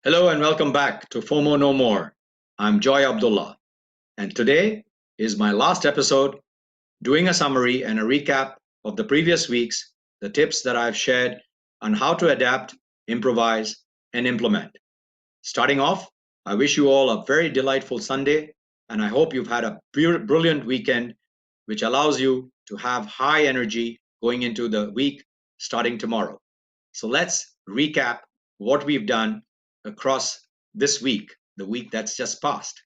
Hello and welcome back to FOMO No More. I'm Joy Abdullah, and today is my last episode doing a summary and a recap of the previous weeks, the tips that I've shared on how to adapt, improvise, and implement. Starting off, I wish you all a very delightful Sunday, and I hope you've had a brilliant weekend, which allows you to have high energy going into the week starting tomorrow. So let's recap what we've done across this week, the week that's just passed.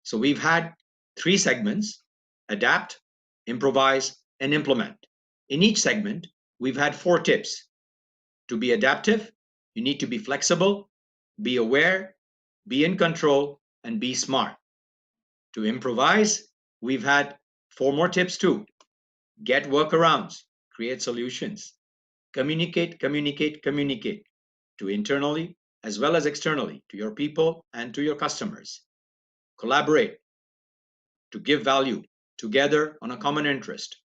So we've had three segments: adapt, improvise, and implement. In each segment, we've had four tips. To be adaptive, you need to be flexible, be aware, be in control, and be smart. To improvise, we've had four more tips too. Get workarounds, create solutions, communicate, communicate, communicate to internally as well as externally, to your people and to your customers. Collaborate to give value together on a common interest.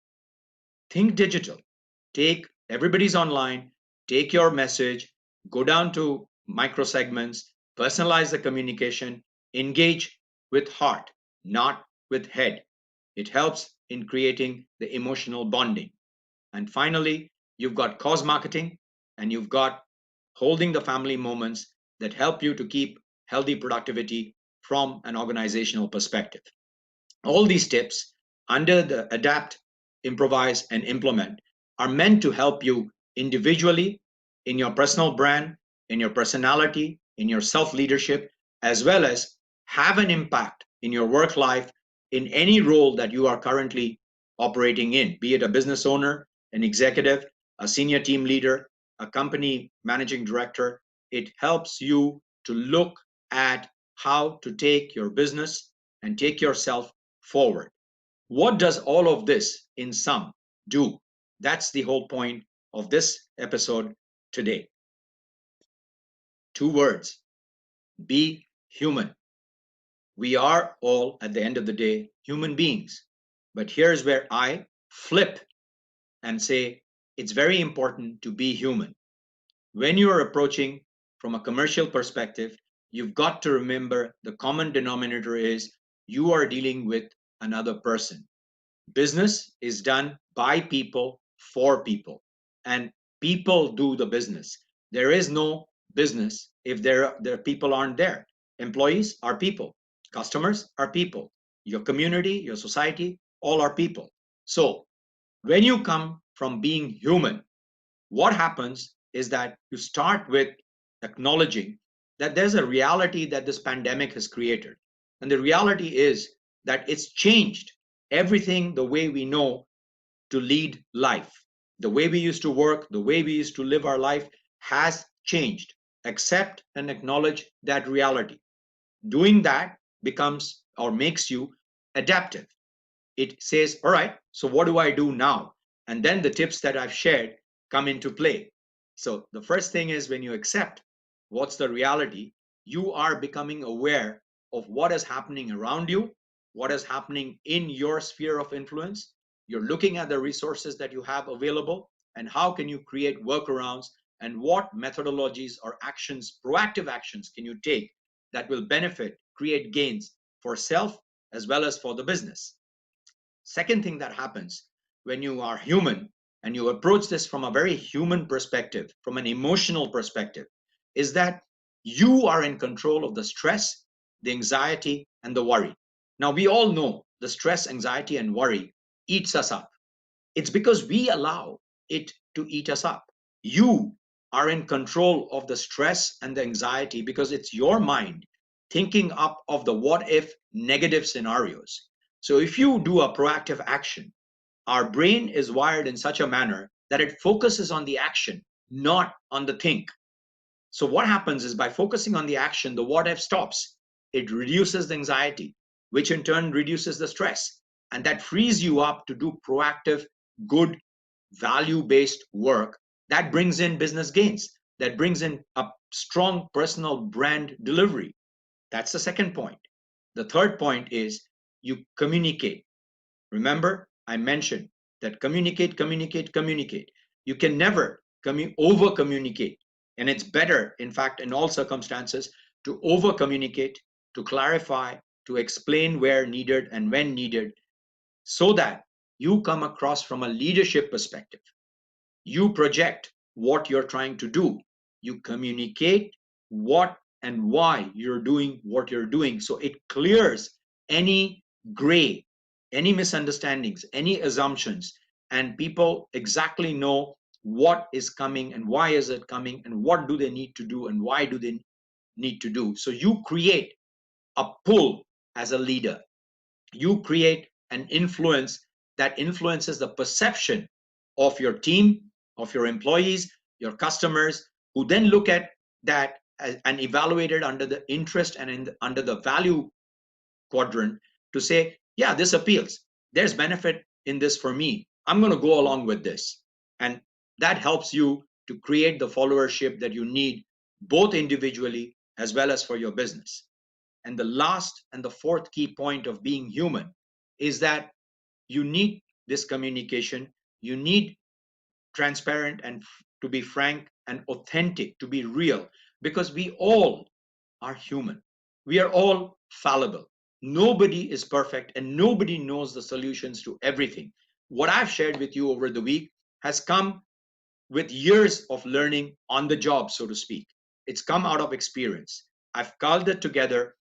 Think digital. Everybody's online, take your message, go down to micro segments, personalize the communication, engage with heart, not with head. It helps in creating the emotional bonding. And finally, you've got cause marketing and you've got holding the family moments that help you to keep healthy productivity from an organizational perspective. All these tips under the adapt, improvise, and implement are meant to help you individually in your personal brand, in your personality, in your self leadership, as well as have an impact in your work life in any role that you are currently operating in, be it a business owner, an executive, a senior team leader, a company managing director. It helps you to look at how to take your business and take yourself forward. What does all of this in sum do? That's the whole point of this episode today. Two words: be human. We are all, at the end of the day, human beings. But here's where I flip and say it's very important to be human. When you are approaching from a commercial perspective, you've got to remember the common denominator is you are dealing with another person. Business is done by people for people, and people do the business. There is no business if their people aren't there. Employees are people, customers are people, your community, your society, all are people. So when you come from being human, what happens is that you start with acknowledging that there's a reality that this pandemic has created. And the reality is that it's changed everything the way we know to lead life. The way we used to work, the way we used to live our life has changed. Accept and acknowledge that reality. Doing that becomes or makes you adaptive. It says, all right, so what do I do now? And then the tips that I've shared come into play. So the first thing is when you accept what's the reality, you are becoming aware of what is happening around you, what is happening in your sphere of influence. You're looking at the resources that you have available and how can you create workarounds and what methodologies or actions, proactive actions can you take that will benefit, create gains for self as well as for the business. Second thing that happens when you are human and you approach this from a very human perspective, from an emotional perspective, is that you are in control of the stress, the anxiety, and the worry. Now, we all know the stress, anxiety, and worry eats us up. It's because we allow it to eat us up. You are in control of the stress and the anxiety because it's your mind thinking up of the what if negative scenarios. So if you do a proactive action, our brain is wired in such a manner that it focuses on the action, not on the think. So what happens is by focusing on the action, the what if stops. It reduces the anxiety, which in turn reduces the stress. And that frees you up to do proactive, good, value-based work that brings in business gains, that brings in a strong personal brand delivery. That's the second point. The third point is you communicate. Remember, I mentioned that communicate, communicate, communicate. You can never over communicate. And it's better, in fact, in all circumstances, to over communicate, to clarify, to explain where needed and when needed, so that you come across from a leadership perspective. You project what you're trying to do. You communicate what and why you're doing what you're doing. So it clears any gray, any misunderstandings, any assumptions, and people exactly know what is coming and why is it coming and what do they need to do and why do they need to do. So you create a pull as a leader. You create an influence that influences the perception of your team, of your employees, your customers, who then look at that and evaluate it under the interest and under the value quadrant to say, yeah, this appeals. There's benefit in this for me. I'm going to go along with this. And that helps you to create the followership that you need, both individually as well as for your business. And the last and the fourth key point of being human is that you need this communication. You need transparent and to be frank and authentic, to be real, because we all are human. We are all fallible. Nobody is perfect and nobody knows the solutions to everything. What I've shared with you over the week has come with years of learning on the job, so to speak. It's come out of experience. I've culled it together,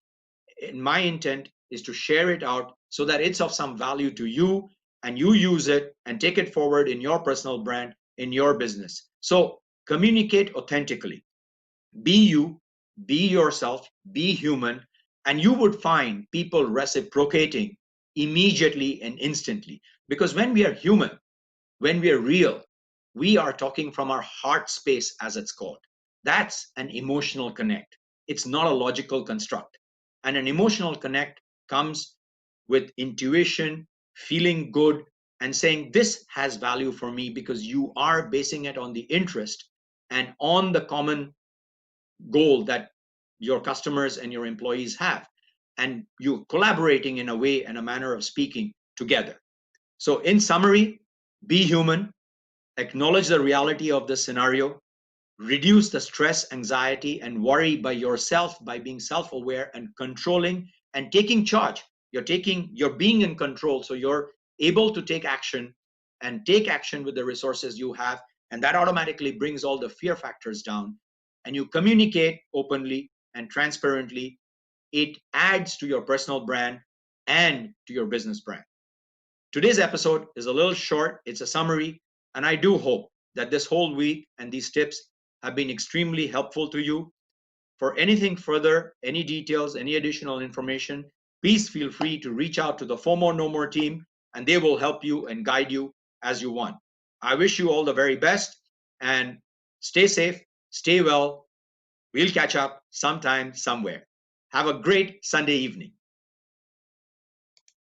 and my intent is to share it out so that it's of some value to you and you use it and take it forward in your personal brand, in your business. So communicate authentically. Be you, be yourself, be human, and you would find people reciprocating immediately and instantly. Because when we are human, when we are real, we are talking from our heart space, as it's called. That's an emotional connect. It's not a logical construct. And an emotional connect comes with intuition, feeling good, and saying, this has value for me, because you are basing it on the interest and on the common goal that your customers and your employees have. And you're collaborating in a way and a manner of speaking together. So, in summary, be human, acknowledge the reality of the scenario, reduce the stress, anxiety, and worry by yourself, by being self-aware and controlling and taking charge. You're being in control, so you're able to take action and take action with the resources you have, and that automatically brings all the fear factors down. And you communicate openly and transparently. It adds to your personal brand and to your business brand. Today's episode is a little short. It's a summary, and I do hope that this whole week and these tips have been extremely helpful to you. For anything further, any details, any additional information, please feel free to reach out to the FOMO No More team, and they will help you and guide you as you want. I wish you all the very best, and stay safe, stay well. We'll catch up sometime, somewhere. Have a great Sunday evening.